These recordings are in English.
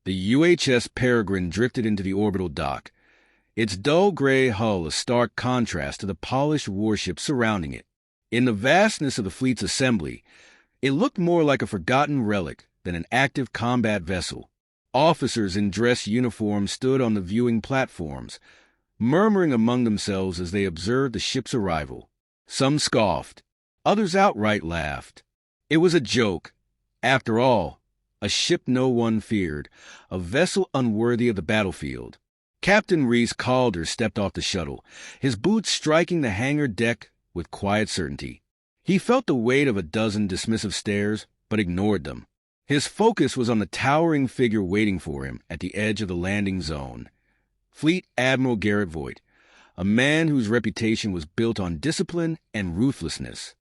The UHS Peregrine drifted into the orbital dock, its dull gray hull a stark contrast to the polished warships surrounding it. In the vastness of the fleet's assembly, it looked more like a forgotten relic than an active combat vessel. Officers in dress uniforms stood on the viewing platforms, murmuring among themselves as they observed the ship's arrival. Some scoffed, others outright laughed. It was a joke. After all, a ship no one feared, a vessel unworthy of the battlefield. Captain Reese Calder stepped off the shuttle, his boots striking the hangar deck with quiet certainty. He felt the weight of a dozen dismissive stares, but ignored them. His focus was on the towering figure waiting for him at the edge of the landing zone. Fleet Admiral Garrett Voigt, a man whose reputation was built on discipline and ruthlessness.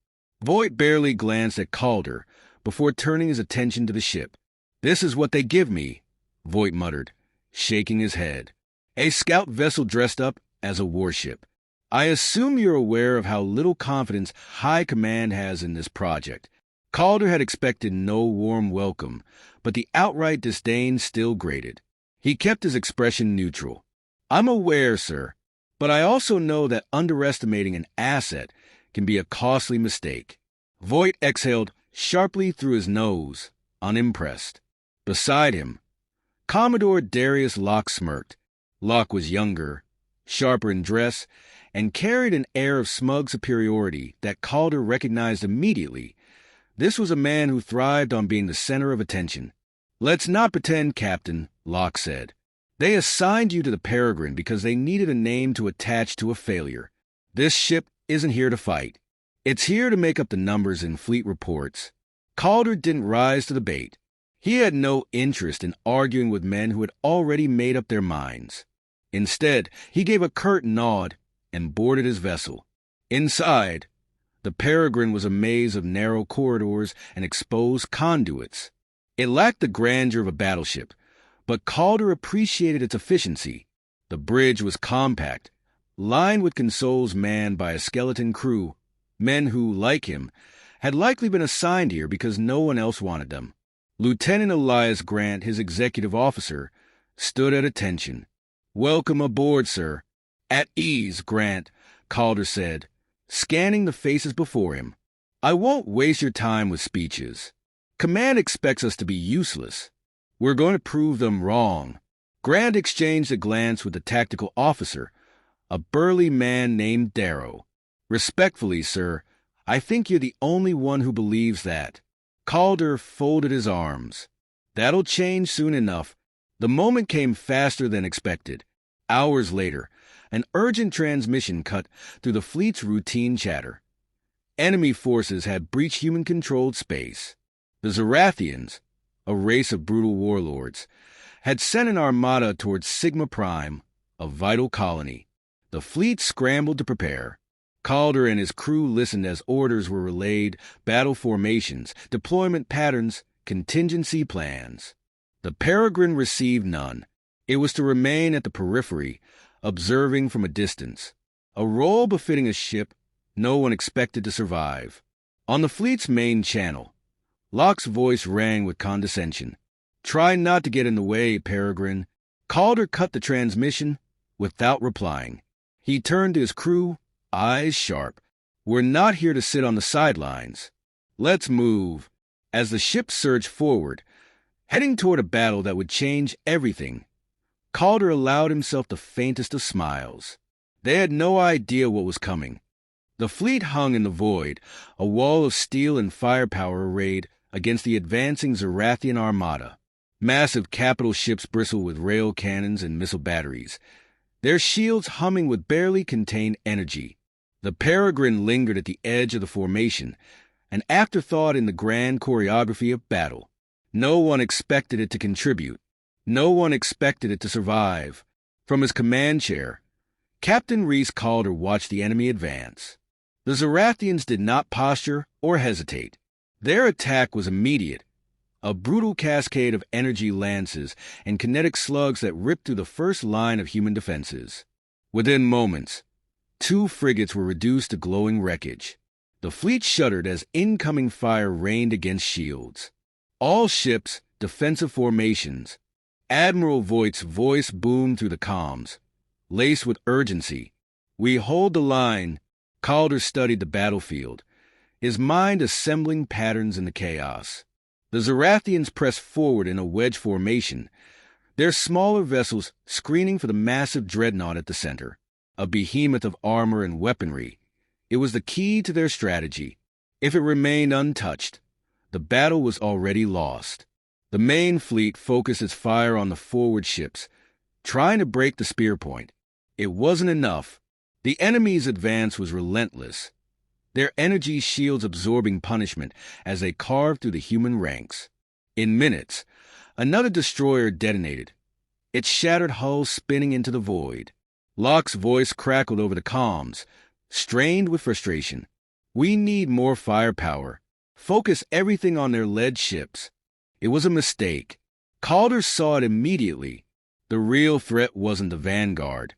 Voigt barely glanced at Calder before turning his attention to the ship. "This is what they give me," Voigt muttered, shaking his head. "A scout vessel dressed up as a warship. I assume you're aware of how little confidence High Command has in this project." Calder had expected no warm welcome, but the outright disdain still grated. He kept his expression neutral. "I'm aware, sir, but I also know that underestimating an asset can be a costly mistake." Voigt exhaled sharply through his nose, unimpressed. Beside him, Commodore Darius Locke smirked. Locke was younger, sharper in dress, and carried an air of smug superiority that Calder recognized immediately. This was a man who thrived on being the center of attention. "Let's not pretend, Captain," Locke said. "They assigned you to the Peregrine because they needed a name to attach to a failure. This ship isn't here to fight. It's here to make up the numbers in fleet reports." Calder didn't rise to the bait. He had no interest in arguing with men who had already made up their minds. Instead, he gave a curt nod and boarded his vessel. Inside, the Peregrine was a maze of narrow corridors and exposed conduits. It lacked the grandeur of a battleship, but Calder appreciated its efficiency. The bridge was compact, lined with consoles manned by a skeleton crew, men who, like him, had likely been assigned here because no one else wanted them. Lieutenant Elias Grant, his executive officer, stood at attention. "Welcome aboard, sir." "At ease, Grant," Calder said, scanning the faces before him. "I won't waste your time with speeches. Command expects us to be useless. We're going to prove them wrong." Grant exchanged a glance with the tactical officer, a burly man named Darrow. "Respectfully, sir, I think you're the only one who believes that." Calder folded his arms. "That'll change soon enough." The moment came faster than expected. Hours later, an urgent transmission cut through the fleet's routine chatter. Enemy forces had breached human-controlled space. The Zarathians, a race of brutal warlords, had sent an armada towards Sigma Prime, a vital colony. The fleet scrambled to prepare. Calder and his crew listened as orders were relayed, battle formations, deployment patterns, contingency plans. The Peregrine received none. It was to remain at the periphery, observing from a distance, a role befitting a ship no one expected to survive. On the fleet's main channel, Locke's voice rang with condescension. "Try not to get in the way, Peregrine." Calder cut the transmission without replying. He turned to his crew, eyes sharp. "We're not here to sit on the sidelines. Let's move." As the ship surged forward, heading toward a battle that would change everything, Calder allowed himself the faintest of smiles. They had no idea what was coming. The fleet hung in the void, a wall of steel and firepower arrayed against the advancing Zarathian armada. Massive capital ships bristled with rail cannons and missile batteries, their shields humming with barely contained energy. The Peregrine lingered at the edge of the formation, an afterthought in the grand choreography of battle. No one expected it to contribute. No one expected it to survive. From his command chair, Captain Reese Calder watched the enemy advance. The Zarathians did not posture or hesitate. Their attack was immediate, a brutal cascade of energy lances and kinetic slugs that ripped through the first line of human defenses. Within moments, 2 frigates were reduced to glowing wreckage. The fleet shuddered as incoming fire rained against shields. All ships, defensive formations, Admiral Voight's voice boomed through the comms, laced with urgency. "We hold the line." Calder studied the battlefield, his mind assembling patterns in the chaos. The Zarathians pressed forward in a wedge formation, their smaller vessels screening for the massive dreadnought at the center, a behemoth of armor and weaponry. It was the key to their strategy. If it remained untouched, the battle was already lost. The main fleet focused its fire on the forward ships, trying to break the spear point. It wasn't enough. The enemy's advance was relentless, their energy shields absorbing punishment as they carved through the human ranks. In minutes, another destroyer detonated, its shattered hull spinning into the void. Locke's voice crackled over the comms, strained with frustration. "We need more firepower. Focus everything on their lead ships." It was a mistake. Calder saw it immediately. The real threat wasn't the vanguard.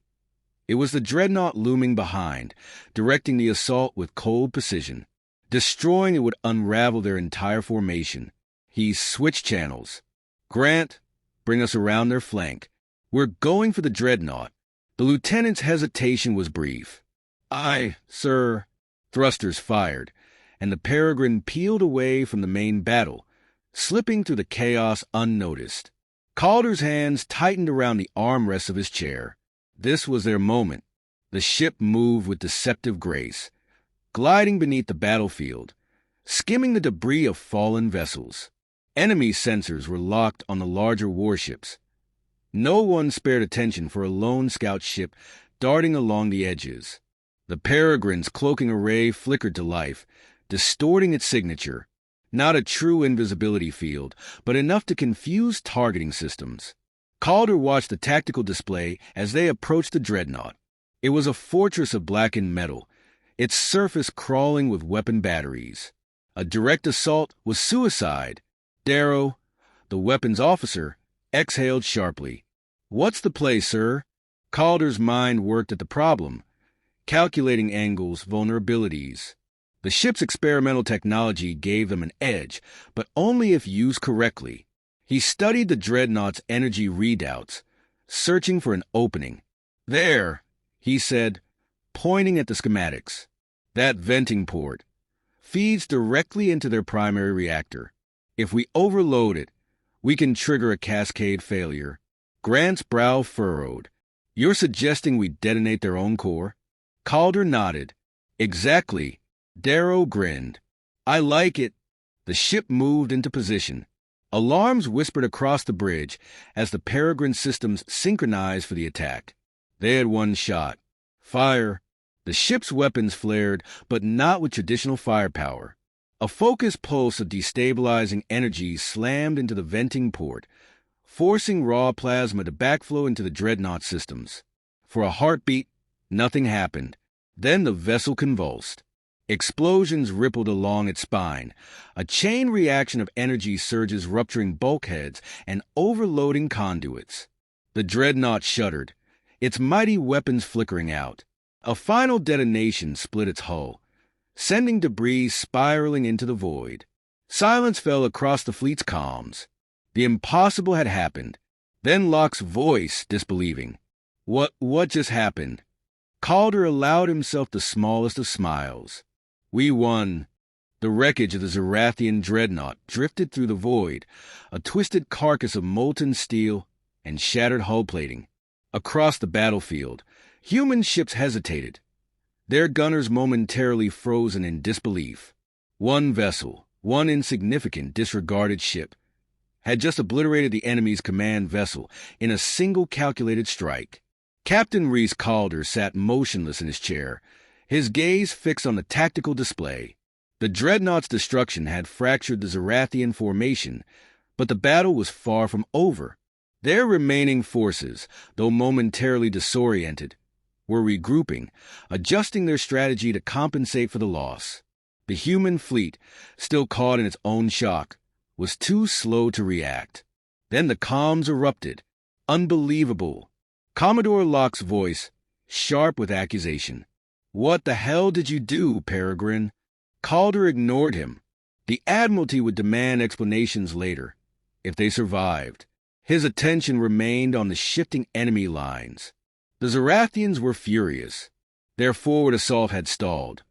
It was the dreadnought looming behind, directing the assault with cold precision. Destroying it would unravel their entire formation. He switched channels. "Grant, bring us around their flank. We're going for the dreadnought." The lieutenant's hesitation was brief. "Aye, sir." Thrusters fired, and the Peregrine peeled away from the main battle, slipping through the chaos unnoticed. Calder's hands tightened around the armrests of his chair. This was their moment. The ship moved with deceptive grace, gliding beneath the battlefield, skimming the debris of fallen vessels. Enemy sensors were locked on the larger warships. No one spared attention for a lone scout ship darting along the edges. The Peregrine's cloaking array flickered to life, distorting its signature. Not a true invisibility field, but enough to confuse targeting systems. Calder watched the tactical display as they approached the dreadnought. It was a fortress of blackened metal, its surface crawling with weapon batteries. A direct assault was suicide. Darrow, the weapons officer, exhaled sharply. "What's the play, sir?" Calder's mind worked at the problem, calculating angles, vulnerabilities. The ship's experimental technology gave them an edge, but only if used correctly. He studied the dreadnought's energy readouts, searching for an opening. "There," he said, pointing at the schematics. "That venting port feeds directly into their primary reactor. If we overload it, we can trigger a cascade failure." Grant's brow furrowed. "You're suggesting we detonate their own core?" Calder nodded. "Exactly." Darrow grinned. "I like it." The ship moved into position. Alarms whispered across the bridge as the Peregrine systems synchronized for the attack. They had one shot. Fire. The ship's weapons flared, but not with traditional firepower. A focused pulse of destabilizing energy slammed into the venting port, forcing raw plasma to backflow into the dreadnought systems. For a heartbeat, nothing happened. Then the vessel convulsed. Explosions rippled along its spine, a chain reaction of energy surges rupturing bulkheads and overloading conduits. The dreadnought shuddered, its mighty weapons flickering out. A final detonation split its hull, sending debris spiraling into the void. Silence fell across the fleet's comms. The impossible had happened. Then Locke's voice, disbelieving. What just happened?" Calder allowed himself the smallest of smiles. "We won." The wreckage of the Zarathian dreadnought drifted through the void, a twisted carcass of molten steel and shattered hull plating. Across the battlefield, human ships hesitated, their gunners momentarily frozen in disbelief. One vessel, one insignificant, disregarded ship, had just obliterated the enemy's command vessel in a single calculated strike. Captain Reese Calder sat motionless in his chair, his gaze fixed on the tactical display. The dreadnought's destruction had fractured the Zarathian formation, but the battle was far from over. Their remaining forces, though momentarily disoriented, were regrouping, adjusting their strategy to compensate for the loss. The human fleet, still caught in its own shock, was too slow to react. Then the comms erupted. Unbelievable. Commodore Locke's voice, sharp with accusation. "What the hell did you do, Peregrine?" Calder ignored him. The Admiralty would demand explanations later, if they survived. His attention remained on the shifting enemy lines. The Zarathians were furious. Their forward assault had stalled.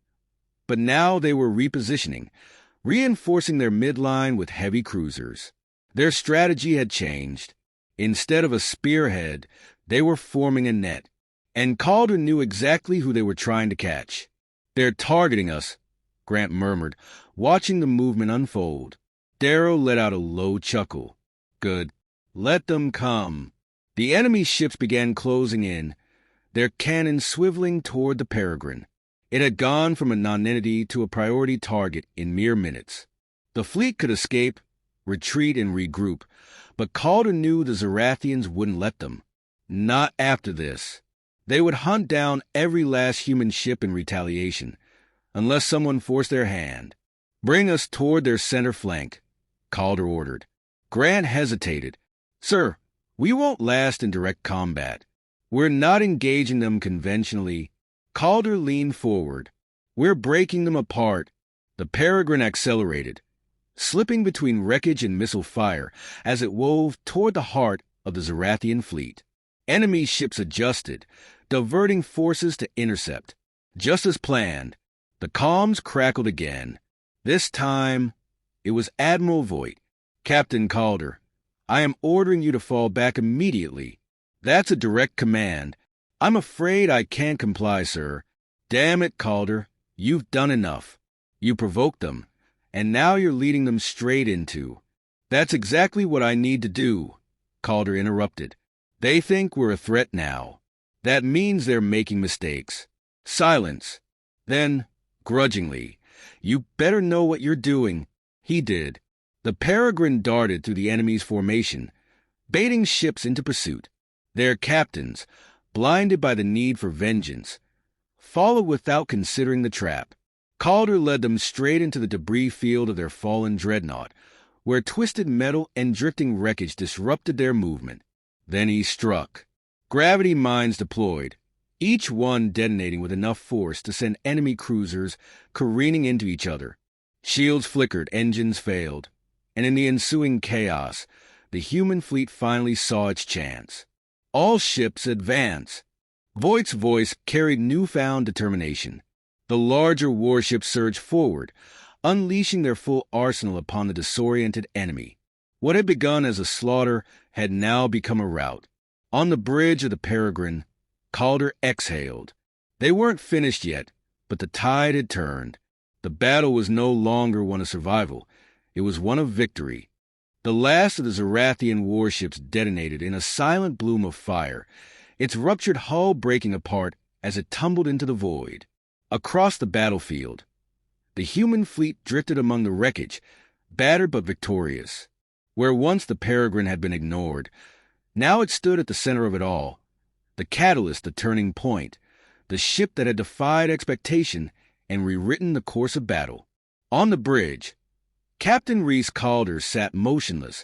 But now they were repositioning, reinforcing their midline with heavy cruisers. Their strategy had changed. Instead of a spearhead, they were forming a net. And Calder knew exactly who they were trying to catch. "They're targeting us," Grant murmured, watching the movement unfold. Darrow let out a low chuckle. "Good. Let them come." The enemy ships began closing in, their cannons swiveling toward the Peregrine. It had gone from a nonentity to a priority target in mere minutes. The fleet could escape, retreat, and regroup, but Calder knew the Zarathians wouldn't let them. Not after this. They would hunt down every last human ship in retaliation, unless someone forced their hand. "Bring us toward their center flank," Calder ordered. Grant hesitated. "Sir, we won't last in direct combat. We're not engaging them conventionally." Calder leaned forward. "We're breaking them apart." The Peregrine accelerated, slipping between wreckage and missile fire as it wove toward the heart of the Zarathian fleet. Enemy ships adjusted, diverting forces to intercept. Just as planned, the comms crackled again. This time, it was Admiral Voigt. "Captain Calder, I am ordering you to fall back immediately." "That's a direct command." "I'm afraid I can't comply, sir." "Damn it, Calder, you've done enough. You provoked them, and now you're leading them straight into—" "That's exactly what I need to do," Calder interrupted. "They think we're a threat now. That means they're making mistakes." "Silence." Then, grudgingly, "You better know what you're doing." He did. The Peregrine darted through the enemy's formation, baiting ships into pursuit. Their captains, blinded by the need for vengeance, followed without considering the trap. Calder led them straight into the debris field of their fallen dreadnought, where twisted metal and drifting wreckage disrupted their movement. Then he struck. Gravity mines deployed, each one detonating with enough force to send enemy cruisers careening into each other. Shields flickered, engines failed, and in the ensuing chaos, the human fleet finally saw its chance. "All ships advance." Voigt's voice carried newfound determination. The larger warships surged forward, unleashing their full arsenal upon the disoriented enemy. What had begun as a slaughter had now become a rout. On the bridge of the Peregrine, Calder exhaled. They weren't finished yet, but the tide had turned. The battle was no longer one of survival. It was one of victory. The last of the Zarathian warships detonated in a silent bloom of fire, its ruptured hull breaking apart as it tumbled into the void. Across the battlefield, the human fleet drifted among the wreckage, battered but victorious. Where once the Peregrine had been ignored, now it stood at the center of it all, the catalyst, the turning point, the ship that had defied expectation and rewritten the course of battle. On the bridge, Captain Rhys Calder sat motionless,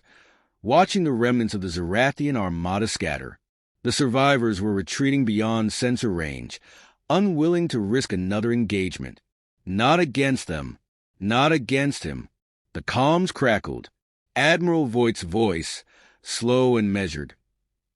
watching the remnants of the Zarathian Armada scatter. The survivors were retreating beyond sensor range, unwilling to risk another engagement. Not against them. Not against him. The comms crackled. Admiral Voigt's voice, slow and measured,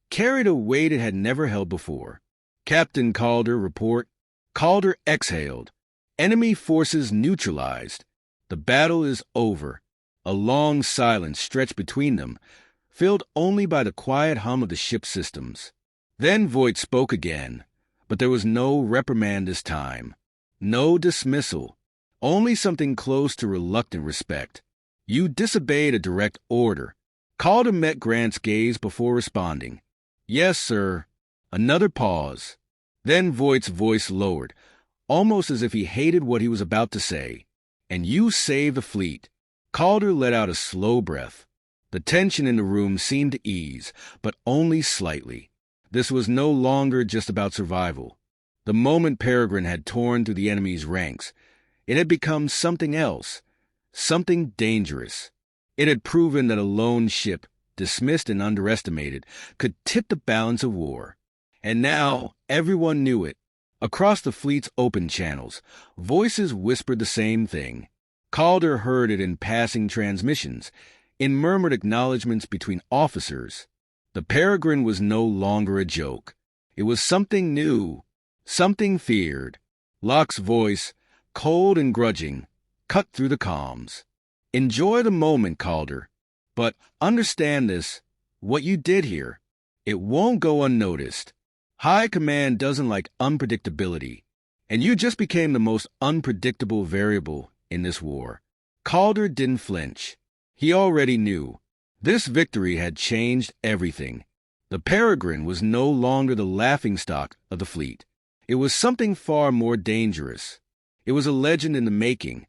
carried a weight it had never held before. "Captain Calder, report." Calder exhaled. "Enemy forces neutralized. The battle is over." A long silence stretched between them, filled only by the quiet hum of the ship's systems. Then Voigt spoke again, but there was no reprimand this time. No dismissal. Only something close to reluctant respect. "You disobeyed a direct order." Calder met Grant's gaze before responding. "Yes, sir." Another pause. Then Voigt's voice lowered, almost as if he hated what he was about to say. "And you saved the fleet." Calder let out a slow breath. The tension in the room seemed to ease, but only slightly. This was no longer just about survival. The moment Peregrine had torn through the enemy's ranks, it had become something else, something dangerous. It had proven that a lone ship, dismissed and underestimated, could tip the balance of war. And now everyone knew it. Across the fleet's open channels, voices whispered the same thing. Calder heard it in passing transmissions, in murmured acknowledgments between officers. The Peregrine was no longer a joke. It was something new, something feared. Locke's voice, cold and grudging, cut through the calms. Enjoy the moment, Calder. But understand this, what you did here. It won't go unnoticed. High Command doesn't like unpredictability, and you just became the most unpredictable variable in this war. Calder didn't flinch. He already knew. This victory had changed everything. The Peregrine was no longer the laughingstock of the fleet. It was something far more dangerous. It was a legend in the making,